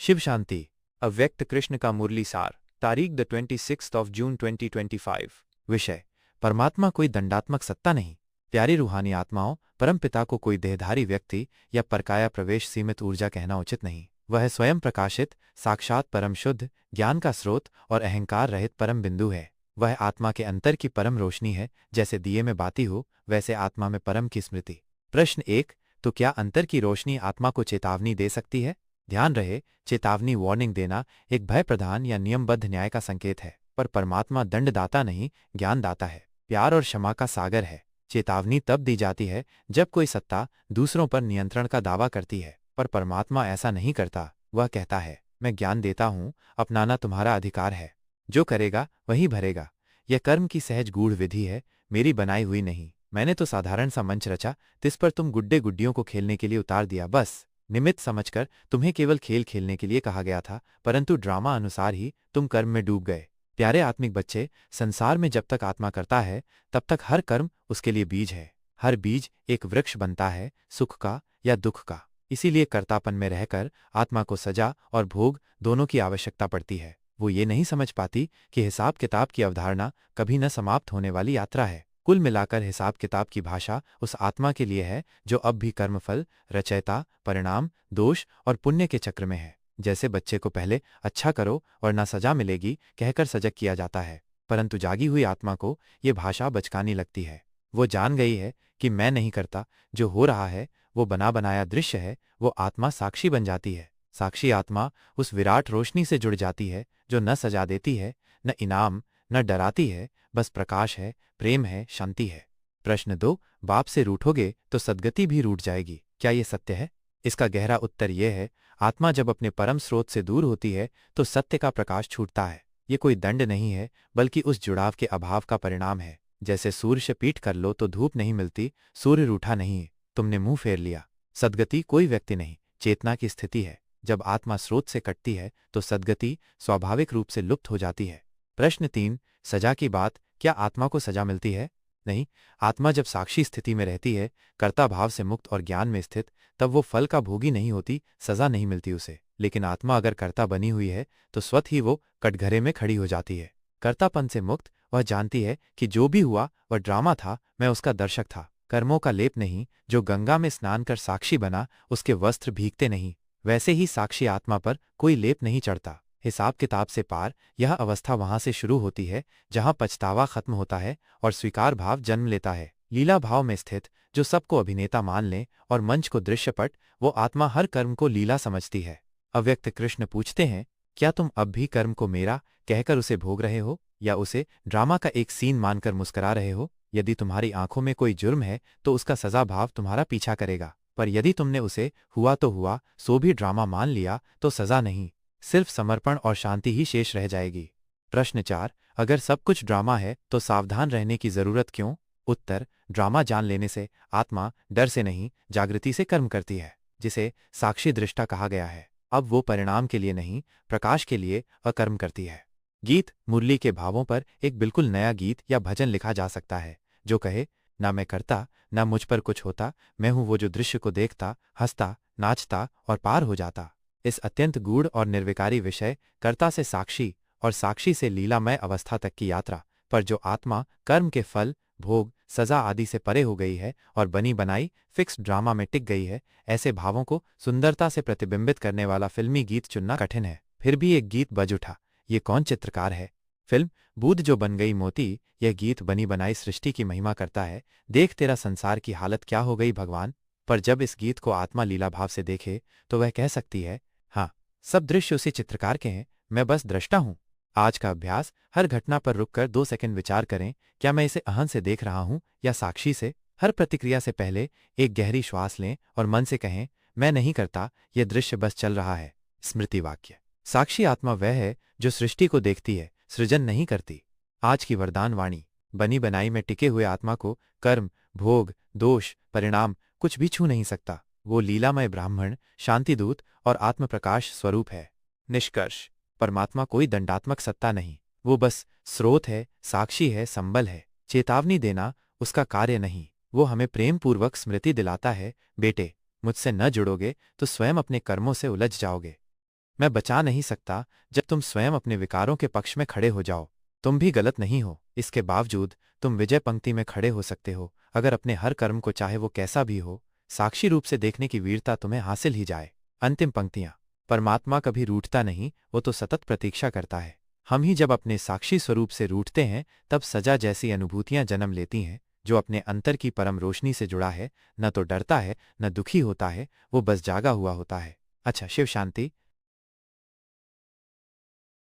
शिव शांति। अव्यक्त कृष्ण का मुरली सार। तारीख द 26 जून 2025। विषय परमात्मा कोई दंडात्मक सत्ता नहीं। प्यारी रूहानी आत्माओं, परमपिता को कोई देहधारी व्यक्ति या परकाया प्रवेश सीमित ऊर्जा कहना उचित नहीं। वह स्वयं प्रकाशित साक्षात परम शुद्ध ज्ञान का स्रोत और अहंकार रहित परम बिंदु है। वह आत्मा के अंतर की परम रोशनी है। जैसे दिए में बाती हो, वैसे आत्मा में परम की स्मृति। प्रश्न 1, तो क्या अंतर की रोशनी आत्मा को चेतावनी दे सकती है? ध्यान रहे, चेतावनी वार्निंग देना एक भय प्रधान या नियमबद्ध न्याय का संकेत है, पर परमात्मा दंडदाता नहीं, ज्ञानदाता है, प्यार और क्षमा का सागर है। चेतावनी तब दी जाती है जब कोई सत्ता दूसरों पर नियंत्रण का दावा करती है, पर परमात्मा ऐसा नहीं करता। वह कहता है, मैं ज्ञान देता हूं, अपनाना तुम्हारा अधिकार है। जो करेगा वही भरेगा। यह कर्म की सहज गूढ़ विधि है, मेरी बनाई हुई नहीं। मैंने तो साधारण सा मंच रचा, तिस पर तुम गुड्डे गुड्डियों को खेलने के लिए उतार दिया। बस निमित्त समझकर तुम्हें केवल खेल खेलने के लिए कहा गया था, परंतु ड्रामा अनुसार ही तुम कर्म में डूब गए। प्यारे आत्मिक बच्चे, संसार में जब तक आत्मा करता है तब तक हर कर्म उसके लिए बीज है। हर बीज एक वृक्ष बनता है, सुख का या दुख का। इसीलिए कर्तापन में रहकर आत्मा को सजा और भोग दोनों की आवश्यकता पड़ती है। वो ये नहीं समझ पाती कि हिसाब किताब की अवधारणा कभी न समाप्त होने वाली यात्रा है। कुल मिलाकर हिसाब किताब की भाषा उस आत्मा के लिए है जो अब भी कर्मफल, रचयिता, परिणाम, दोष और पुण्य के चक्र में है। जैसे बच्चे को पहले अच्छा करो और ना सजा मिलेगी कहकर सजग किया जाता है, परंतु जागी हुई आत्मा को ये भाषा बचकानी लगती है। वो जान गई है कि मैं नहीं करता, जो हो रहा है वो बना बनाया दृश्य है। वो आत्मा साक्षी बन जाती है। साक्षी आत्मा उस विराट रोशनी से जुड़ जाती है जो न सजा देती है, न इनाम, न डराती है, बस प्रकाश है, प्रेम है, शांति है। प्रश्न 2, बाप से रूठोगे तो सद्गति भी रूठ जाएगी, क्या ये सत्य है? इसका गहरा उत्तर यह है, आत्मा जब अपने परम स्रोत से दूर होती है तो सत्य का प्रकाश छूटता है। ये कोई दंड नहीं है, बल्कि उस जुड़ाव के अभाव का परिणाम है। जैसे सूर्य से पीट कर लो तो धूप नहीं मिलती, सूर्य रूठा नहीं, तुमने मुंह फेर लिया। सद्गति कोई व्यक्ति नहीं, चेतना की स्थिति है। जब आत्मा स्रोत से कटती है तो सद्गति स्वाभाविक रूप से लुप्त हो जाती है। प्रश्न 3, सजा की बात, क्या आत्मा को सजा मिलती है? नहीं, आत्मा जब साक्षी स्थिति में रहती है, कर्ता भाव से मुक्त और ज्ञान में स्थित, तब वो फल का भोगी नहीं होती, सजा नहीं मिलती उसे। लेकिन आत्मा अगर कर्ता बनी हुई है तो स्वतः ही वो कटघरे में खड़ी हो जाती है। कर्तापन से मुक्त वह जानती है कि जो भी हुआ वह ड्रामा था, मैं उसका दर्शक था। कर्मों का लेप नहीं, जो गंगा में स्नान कर साक्षी बना उसके वस्त्र भीगते नहीं। वैसे ही साक्षी आत्मा पर कोई लेप नहीं चढ़ता। हिसाब किताब से पार यह अवस्था वहां से शुरू होती है जहां पछतावा खत्म होता है और स्वीकार भाव जन्म लेता है। लीला भाव में स्थित जो सबको अभिनेता मान ले और मंच को दृश्यपट, वो आत्मा हर कर्म को लीला समझती है। अव्यक्त कृष्ण पूछते हैं, क्या तुम अब भी कर्म को मेरा कहकर उसे भोग रहे हो, या उसे ड्रामा का एक सीन मानकर मुस्कुरा रहे हो? यदि तुम्हारी आंखों में कोई जुर्म है तो उसका सजा भाव तुम्हारा पीछा करेगा, पर यदि तुमने उसे हुआ तो हुआ सो भी ड्रामा मान लिया तो सजा नहीं, सिर्फ समर्पण और शांति ही शेष रह जाएगी। प्रश्न 4, अगर सब कुछ ड्रामा है तो सावधान रहने की जरूरत क्यों? उत्तर, ड्रामा जान लेने से आत्मा डर से नहीं, जागृति से कर्म करती है, जिसे साक्षी दृष्टा कहा गया है। अब वो परिणाम के लिए नहीं, प्रकाश के लिए अकर्म करती है। गीत मुरली के भावों पर एक बिल्कुल नया गीत या भजन लिखा जा सकता है जो कहे, ना मैं करता, ना मुझ पर कुछ होता, मैं हूं वो जो दृश्य को देखता, हंसता, नाचता और पार हो जाता। इस अत्यंत गूढ़ और निर्विकारी विषय कर्ता से साक्षी और साक्षी से लीलामय अवस्था तक की यात्रा पर जो आत्मा कर्म के फल, भोग, सजा आदि से परे हो गई है और बनी बनाई फिक्स ड्रामा में टिक गई है, ऐसे भावों को सुंदरता से प्रतिबिंबित करने वाला फिल्मी गीत चुनना कठिन है। फिर भी एक गीत बज उठा, ये कौन चित्रकार है? फिल्म बूंद जो बन गई मोती। यह गीत बनी बनाई सृष्टि की महिमा करता है, देख तेरा संसार की हालत क्या हो गई भगवान। पर जब इस गीत को आत्मा लीला भाव से देखे तो वह कह सकती है, हाँ, सब दृश्य उसी चित्रकार के हैं, मैं बस दृष्टा हूं। आज का अभ्यास, हर घटना पर रुककर 2 सेकंड विचार करें, क्या मैं इसे अहं से देख रहा हूं या साक्षी से? हर प्रतिक्रिया से पहले एक गहरी श्वास लें और मन से कहें, मैं नहीं करता, यह दृश्य बस चल रहा है। स्मृति वाक्य, साक्षी आत्मा वह है जो सृष्टि को देखती है, सृजन नहीं करती। आज की वरदान वाणी, बनी बनाई में टिके हुए आत्मा को कर्म, भोग, दोष, परिणाम कुछ भी छू नहीं सकता। वो लीलामय ब्राह्मण, शांतिदूत और आत्मप्रकाश स्वरूप है। निष्कर्ष, परमात्मा कोई दंडात्मक सत्ता नहीं, वो बस स्रोत है, साक्षी है, संबल है। चेतावनी देना उसका कार्य नहीं, वो हमें प्रेम पूर्वक स्मृति दिलाता है, बेटे, मुझसे न जुड़ोगे तो स्वयं अपने कर्मों से उलझ जाओगे। मैं बचा नहीं सकता जब तुम स्वयं अपने विकारों के पक्ष में खड़े हो जाओ। तुम भी गलत नहीं हो, इसके बावजूद तुम विजय पंक्ति में खड़े हो सकते हो अगर अपने हर कर्म को, चाहे वो कैसा भी हो, साक्षी रूप से देखने की वीरता तुम्हें हासिल ही जाए। अंतिम पंक्तियां। परमात्मा कभी रूठता नहीं, वो तो सतत प्रतीक्षा करता है। हम ही जब अपने साक्षी स्वरूप से रूठते हैं तब सजा जैसी अनुभूतियां जन्म लेती हैं। जो अपने अंतर की परम रोशनी से जुड़ा है, न तो डरता है न दुखी होता है, वो बस जागा हुआ होता है। अच्छा, शिव शांति।